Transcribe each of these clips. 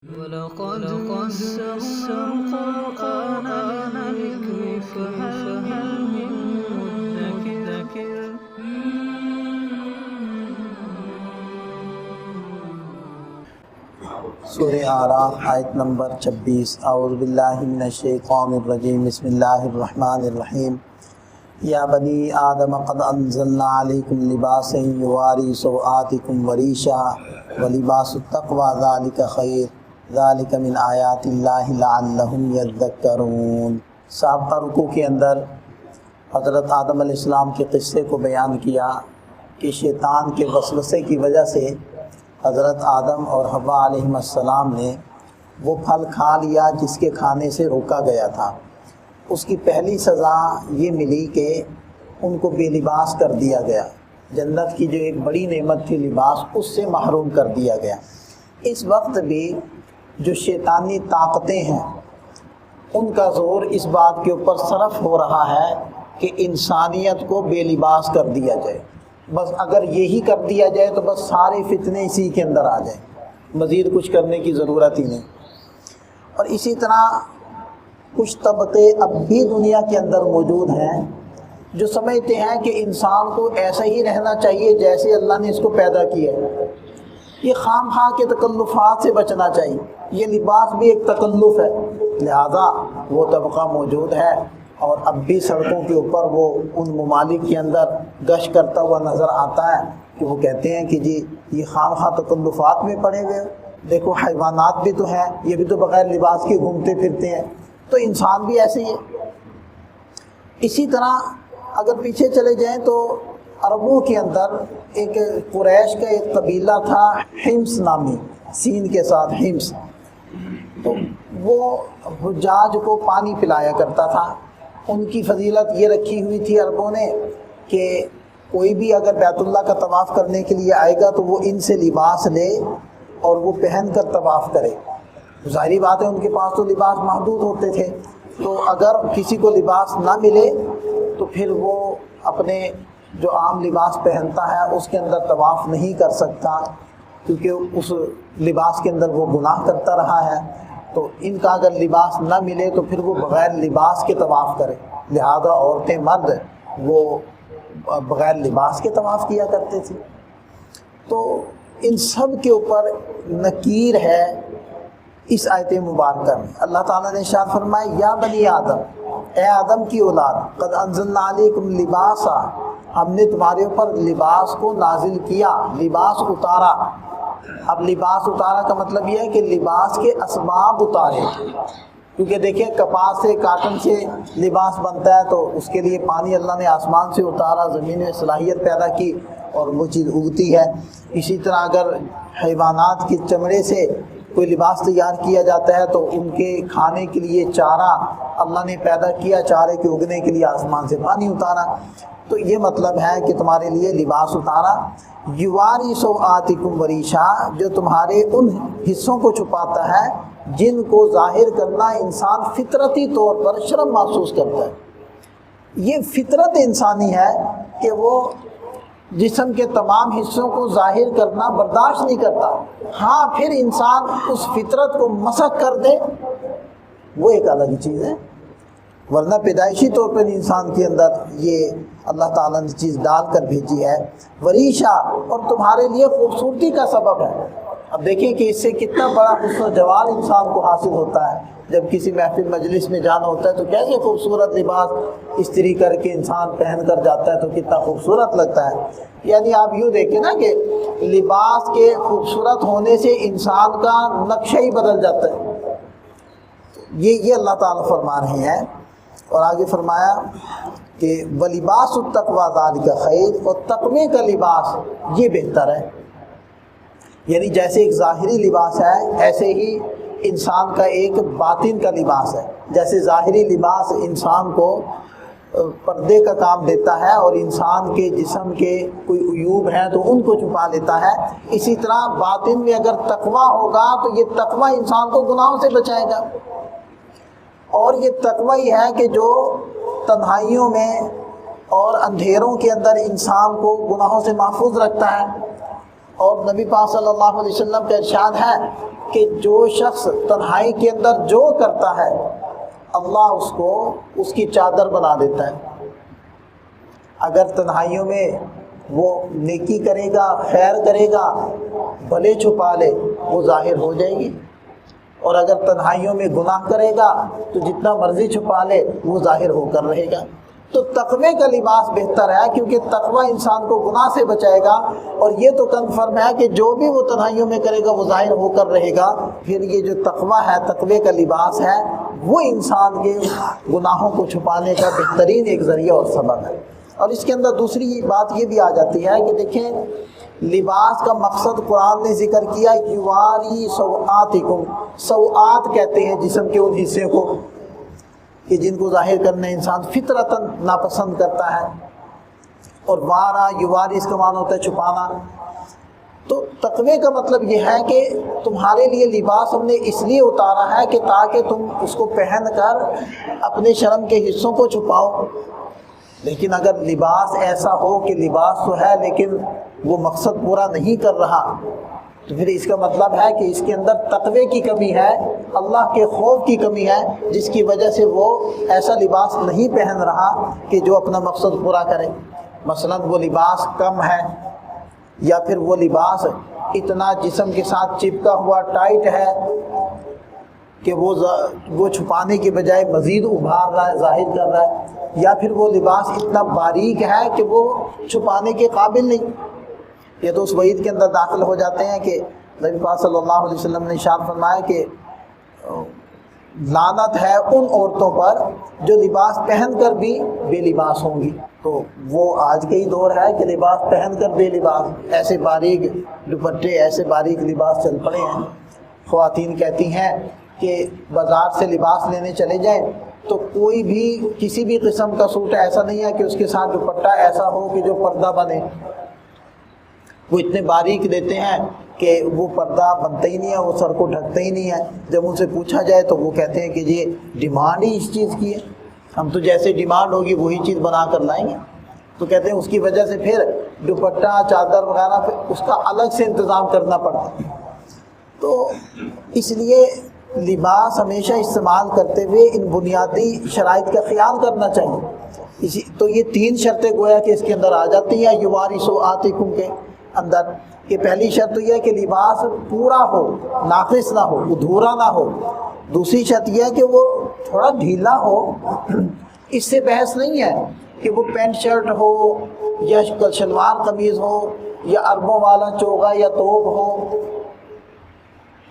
وَلَقَدْ يَسَّرْنَا الْقُرْآنَ لِلذِّكْرِ فَهَلْ مِن مُّدَّكِرٍ سورہ اعراف آیت نمبر 26۔ اعوذ باللہ من الشیطان الرجیم، بسم اللہ الرحمن الرحیم۔ یا بنی آدم قد انزلنا علیکم لباسا یواری سوآتکم وریشا ولباس التقوی ذالک خیر ذالک من آیات اللہ لعلہم یذکرون۔ سابقہ رکوع کے اندر حضرت آدم علیہ السلام کے قصے کو بیان کیا کہ شیطان کے وسوسے کی وجہ سے حضرت آدم اور حوا علیہ السلام نے وہ پھل کھا لیا جس کے کھانے سے روکا گیا تھا۔ اس کی پہلی سزا یہ ملی کہ ان کو بے لباس کر دیا گیا، جنت کی جو ایک بڑی نعمت تھی لباس، اس سے محروم کر دیا گیا۔ اس وقت بھی جو شیطانی طاقتیں ہیں ان کا زور اس بات کے اوپر صرف ہو رہا ہے کہ انسانیت کو بے لباس کر دیا جائے۔ بس اگر یہی کر دیا جائے تو بس سارے فتنے اسی کے اندر آ جائیں، مزید کچھ کرنے کی ضرورت ہی نہیں۔ اور اسی طرح کچھ طبقے اب بھی دنیا کے اندر موجود ہیں جو سمجھتے ہیں کہ انسان کو ایسا ہی رہنا چاہیے جیسے اللہ نے اس کو پیدا کیا ہے، یہ خام خواہ کے تکلفات سے بچنا چاہیے، یہ لباس بھی ایک تکلف ہے، لہذا وہ طبقہ موجود ہے اور اب بھی سڑکوں کے اوپر وہ ان ممالک کے اندر گشت کرتا ہوا نظر آتا ہے کہ وہ کہتے ہیں کہ جی یہ خام خواہ تکلفات میں پڑے ہوئے، دیکھو حیوانات بھی تو ہیں، یہ بھی تو بغیر لباس کے گھومتے پھرتے ہیں، تو انسان بھی ایسے ہی ہے۔ اسی طرح اگر پیچھے چلے جائیں تو عربوں کے اندر ایک قریش کا ایک قبیلہ تھا حمص نامی، سین کے ساتھ حمص، تو وہ حجاج کو پانی پلایا کرتا تھا۔ ان کی فضیلت یہ رکھی ہوئی تھی عربوں نے کہ کوئی بھی اگر بیت اللہ کا طواف کرنے کے لیے آئے گا تو وہ ان سے لباس لے اور وہ پہن کر طواف کرے۔ ظاہری بات ہے ان کے پاس تو لباس محدود ہوتے تھے، تو اگر کسی کو لباس نہ ملے تو پھر وہ اپنے جو عام لباس پہنتا ہے اس کے اندر طواف نہیں کر سکتا، کیونکہ اس لباس کے اندر وہ گناہ کرتا رہا ہے۔ تو ان کا اگر لباس نہ ملے تو پھر وہ بغیر لباس کے طواف کرے، لہذا عورتیں مرد وہ بغیر لباس کے طواف کیا کرتے تھے۔ تو ان سب کے اوپر نکیر ہے اس آیت مبارکہ میں۔ اللہ تعالیٰ نے ارشاد فرمایا یا بنی آدم، اے آدم کی اولاد، قد انزلنا علیکم لباسا، ہم نے تمہارے اوپر لباس کو نازل کیا، لباس اتارا۔ اب لباس اتارا کا مطلب یہ ہے کہ لباس کے اسباب اتارے، کیونکہ دیکھیں کپاس سے کاٹن سے لباس بنتا ہے تو اس کے لیے پانی اللہ نے آسمان سے اتارا، زمین میں صلاحیت پیدا کی اور وہ چیز اگتی ہے۔ اسی طرح اگر حیوانات کی چمڑے سے کوئی لباس تیار کیا جاتا ہے تو ان کے کھانے کے لیے چارہ اللہ نے پیدا کیا، چارے کے اگنے کے لیے آسمان سے پانی اتارا۔ تو یہ مطلب ہے کہ تمہارے لیے لباس اتارا، یواری سوآتکم وریشا، جو تمہارے ان حصوں کو چھپاتا ہے جن کو ظاہر کرنا انسان فطرتی طور پر شرم محسوس کرتا ہے۔ یہ فطرت انسانی ہے کہ وہ جسم کے تمام حصوں کو ظاہر کرنا برداشت نہیں کرتا۔ ہاں پھر انسان اس فطرت کو مسخ کر دے وہ ایک الگ چیز ہے، ورنہ پیدائشی طور پر انسان کے اندر یہ اللہ تعالیٰ نے چیز ڈال کر بھیجی ہے۔ وریشا، اور تمہارے لیے خوبصورتی کا سبب ہے۔ اب دیکھیں کہ اس سے کتنا بڑا حسن و جمال انسان کو حاصل ہوتا ہے، جب کسی محفل مجلس میں جانا ہوتا ہے تو کیسے خوبصورت لباس استری کر کے انسان پہن کر جاتا ہے تو کتنا خوبصورت لگتا ہے۔ یعنی آپ یوں دیکھیں نا کہ لباس کے خوبصورت ہونے سے انسان کا نقشہ ہی بدل جاتا ہے۔ یہ اللہ تعالیٰ فرما رہے ہیں، اور آگے فرمایا کہ وَلِبَاسُ التَّقْوَىٰ ذَٰلِکَ خَیْرٌ، اور تقوی کا لباس یہ بہتر ہے۔ یعنی جیسے ایک ظاہری لباس ہے ایسے ہی انسان کا ایک باطن کا لباس ہے۔ جیسے ظاہری لباس انسان کو پردے کا کام دیتا ہے اور انسان کے جسم کے کوئی عیوب ہیں تو ان کو چھپا لیتا ہے، اسی طرح باطن میں اگر تقوی ہوگا تو یہ تقوی انسان کو گناہوں سے بچائے گا۔ اور یہ تقوی ہی ہے کہ جو تنہائیوں میں اور اندھیروں کے اندر انسان کو گناہوں سے محفوظ رکھتا ہے۔ اور نبی پاک صلی اللہ علیہ وسلم کا ارشاد ہے کہ جو شخص تنہائی کے اندر جو کرتا ہے اللہ اس کو اس کی چادر بنا دیتا ہے۔ اگر تنہائیوں میں وہ نیکی کرے گا، خیر کرے گا، بھلے چھپا لے، وہ ظاہر ہو جائے گی، اور اگر تنہائیوں میں گناہ کرے گا تو جتنا مرضی چھپا لے وہ ظاہر ہو کر رہے گا۔ تو تقوی کا لباس بہتر ہے، کیونکہ تقوی انسان کو گناہ سے بچائے گا، اور یہ تو کنفرم ہے کہ جو بھی وہ تنہائیوں میں کرے گا وہ ظاہر ہو کر رہے گا۔ پھر یہ جو تقوی ہے، تقوی کا لباس ہے، وہ انسان کے گناہوں کو چھپانے کا بہترین ایک ذریعہ اور سبب ہے۔ اور اس کے اندر دوسری بات یہ بھی آ جاتی ہے کہ دیکھیں، لباس کا مقصد قرآن نے ذکر کیا، یواری سوآتکم، سوآت کہتے ہیں جسم کے ان حصے کو کہ جن کو ظاہر کرنے انسان فطرتاً ناپسند کرتا ہے، اور وارا یواری اس کا معنی ہوتا ہے چھپانا۔ تو تقوی کا مطلب یہ ہے کہ تمہارے لیے لباس ہم نے اس لیے اتارا ہے کہ تاکہ تم اس کو پہن کر اپنے شرم کے حصوں کو چھپاؤ۔ لیکن اگر لباس ایسا ہو کہ لباس تو ہے لیکن وہ مقصد پورا نہیں کر رہا، تو پھر اس کا مطلب ہے کہ اس کے اندر تقوی کی کمی ہے، اللہ کے خوف کی کمی ہے، جس کی وجہ سے وہ ایسا لباس نہیں پہن رہا کہ جو اپنا مقصد پورا کرے۔ مثلا وہ لباس کم ہے، یا پھر وہ لباس اتنا جسم کے ساتھ چپکا ہوا ٹائٹ ہے کہ وہ چھپانے کے بجائے مزید ابھار رہا ہے، ظاہر کر رہا ہے، یا پھر وہ لباس اتنا باریک ہے کہ وہ چھپانے کے قابل نہیں۔ یہ تو اس وعید کے اندر داخل ہو جاتے ہیں کہ نبی پاک صلی اللہ علیہ وسلم نے ارشاد فرمایا کہ لعنت ہے ان عورتوں پر جو لباس پہن کر بھی بے لباس ہوں گی۔ تو وہ آج کا ہی دور ہے کہ لباس پہن کر بے لباس، ایسے باریک دوپٹے، ایسے باریک لباس چل پڑے ہیں۔ خواتین کہتی ہیں کہ بازار سے لباس لینے چلے جائیں تو کوئی بھی کسی بھی قسم کا سوٹ ایسا نہیں ہے کہ اس کے ساتھ دوپٹہ ایسا ہو کہ جو پردہ بنے۔ وہ اتنے باریک دیتے ہیں کہ وہ پردہ بنتا ہی نہیں ہے، وہ سر کو ڈھکتا ہی نہیں ہے۔ جب ان سے پوچھا جائے تو وہ کہتے ہیں کہ یہ ڈیمانڈ ہی اس چیز کی ہے، ہم تو جیسے ڈیمانڈ ہوگی وہی چیز بنا کر لائیں گے۔ تو کہتے ہیں اس کی وجہ سے پھر دوپٹہ، چادر وغیرہ پھر اس کا الگ سے انتظام کرنا پڑتا ہے۔ تو اس لیے لباس ہمیشہ استعمال کرتے ہوئے ان بنیادی شرائط کا خیال کرنا چاہیے۔ تو یہ 3 شرطیں گویا کہ اس کے اندر آ جاتی ہیں یواری سوآتکم کے اندر، کہ پہلی شرط یہ ہے کہ لباس پورا ہو، ناقص نہ ہو، ادھورا نہ ہو۔ دوسری شرط یہ ہے کہ وہ تھوڑا ڈھیلا ہو۔ اس سے بحث نہیں ہے کہ وہ پینٹ شرٹ ہو یا شلوار قمیض ہو یا اربوں والا چوغا یا توب ہو،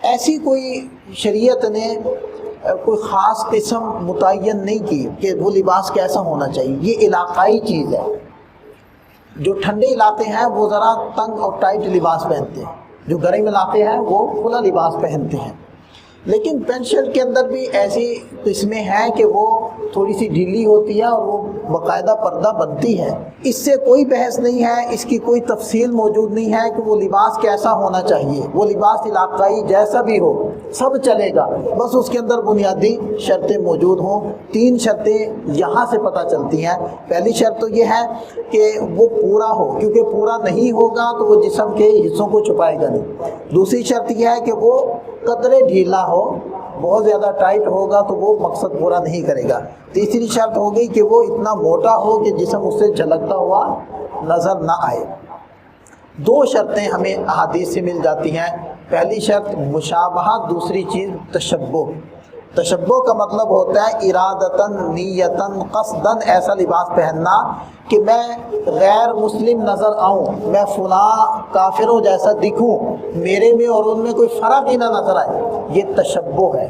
ایسی کوئی شریعت نے کوئی خاص قسم متعین نہیں کی کہ وہ لباس کیسا ہونا چاہیے۔ یہ علاقائی چیز ہے۔ جو ٹھنڈے علاقے ہیں وہ ذرا تنگ اور ٹائٹ لباس پہنتے ہیں، جو گرم علاقے ہیں وہ کھلا لباس پہنتے ہیں۔ لیکن پینٹ شرٹ کے اندر بھی ایسی قسمیں ہیں کہ وہ تھوڑی سی ڈھیلی ہوتی ہے اور وہ باقاعدہ پردہ بنتی ہے۔ اس سے کوئی بحث نہیں ہے، اس کی کوئی تفصیل موجود نہیں ہے کہ وہ لباس کیسا ہونا چاہیے۔ وہ لباس علاقائی جیسا بھی ہو سب چلے گا، بس اس کے اندر بنیادی شرطیں موجود ہوں۔ 3 شرطیں یہاں سے پتہ چلتی ہیں۔ پہلی شرط تو یہ ہے کہ وہ پورا ہو، کیونکہ پورا نہیں ہوگا تو وہ جسم کے حصوں کو چھپائے گا نہیں۔ دوسری شرط یہ ہے کہ وہ قدرے ڈھیلا ہو، بہت زیادہ ٹائٹ ہوگا تو وہ مقصد پورا نہیں کرے گا۔ تیسری شرط ہو گئی کہ وہ اتنا موٹا ہو کہ جسم اس سے جھلکتا ہوا نظر نہ آئے۔ 2 شرطیں ہمیں احادیث سے مل جاتی ہیں۔ پہلی شرط مشابہت، دوسری چیز تشبہ۔ تشبہ کا مطلب ہوتا ہے ارادتاً، نیتاً، قصداً ایسا لباس پہننا کہ میں غیر مسلم نظر آؤں، میں فلاں کافروں جیسا دکھوں، میرے میں اور ان میں کوئی فرق ہی نہ نظر آئے۔ یہ تشبہ ہے۔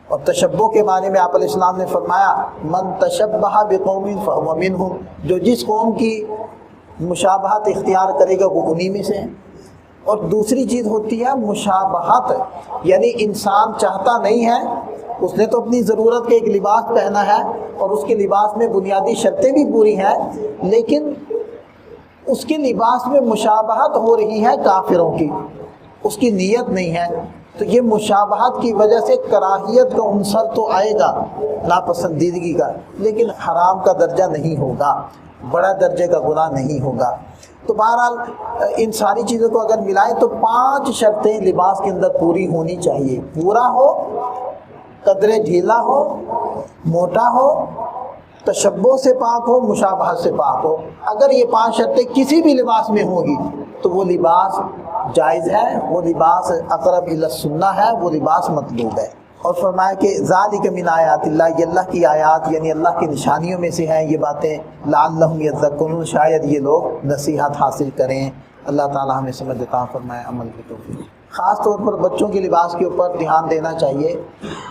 اور تشبہ کے معنی میں آپ علیہ السلام نے فرمایا من تشبہ بقوم فہو منہم، جو جس قوم کی مشابہت اختیار کرے گا وہ انہی میں سے ہے۔ اور دوسری چیز ہوتی ہے مشابہت، یعنی انسان چاہتا نہیں ہے، اس نے تو اپنی ضرورت کے ایک لباس پہنا ہے اور اس کے لباس میں بنیادی شرطیں بھی پوری ہیں، لیکن اس کے لباس میں مشابہت ہو رہی ہے کافروں کی، اس کی نیت نہیں ہے، تو یہ مشابہت کی وجہ سے کراہیت کا عنصر تو آئے گا، ناپسندیدگی کا، لیکن حرام کا درجہ نہیں ہوگا، بڑا درجے کا گناہ نہیں ہوگا۔ تو بہرحال ان ساری چیزوں کو اگر ملائیں تو 5 شرطیں لباس کے اندر پوری ہونی چاہیے. پورا ہو، قدرے ڈھیلا ہو، موٹا ہو، تشبہ سے پاک ہو، مشابہت سے پاک ہو. اگر یہ 5 شرطیں کسی بھی لباس میں ہوں گی تو وہ لباس جائز ہے، وہ لباس اقرب الی السنہ ہے، وہ لباس مطلوب ہے. اور فرمایا کہ ذالک من آیات اللہ، یہ اللہ کی آیات یعنی اللہ کی نشانیوں میں سے ہیں یہ باتیں. لعلہم یذکرون، شاید یہ لوگ نصیحت حاصل کریں. اللہ تعالی ہمیں سمجھ عطا فرمائے، عمل کی توفیق. خاص طور پر بچوں کے لباس کے اوپر دھیان دینا چاہیے.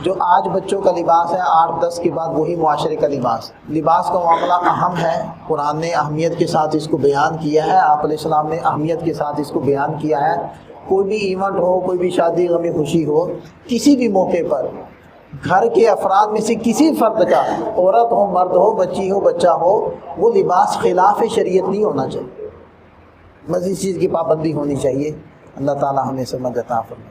جو آج بچوں کا لباس ہے 8-10 کے بعد وہی معاشرے کا لباس. لباس کا معاملہ اہم ہے، قرآن نے اہمیت کے ساتھ اس کو بیان کیا ہے، آپ علیہ السلام نے اہمیت کے ساتھ اس کو بیان کیا ہے. کوئی بھی ایونٹ ہو، کوئی بھی شادی غم خوشی ہو، کسی بھی موقع پر گھر کے افراد میں سے کسی فرد کا، عورت ہو، مرد ہو، بچی ہو، بچہ ہو، وہ لباس خلاف شریعت نہیں ہونا چاہیے. مزید چیز کی پابندی ہونی چاہیے. اللہ تعالی ہمیں سمجھ عطا فرمائے.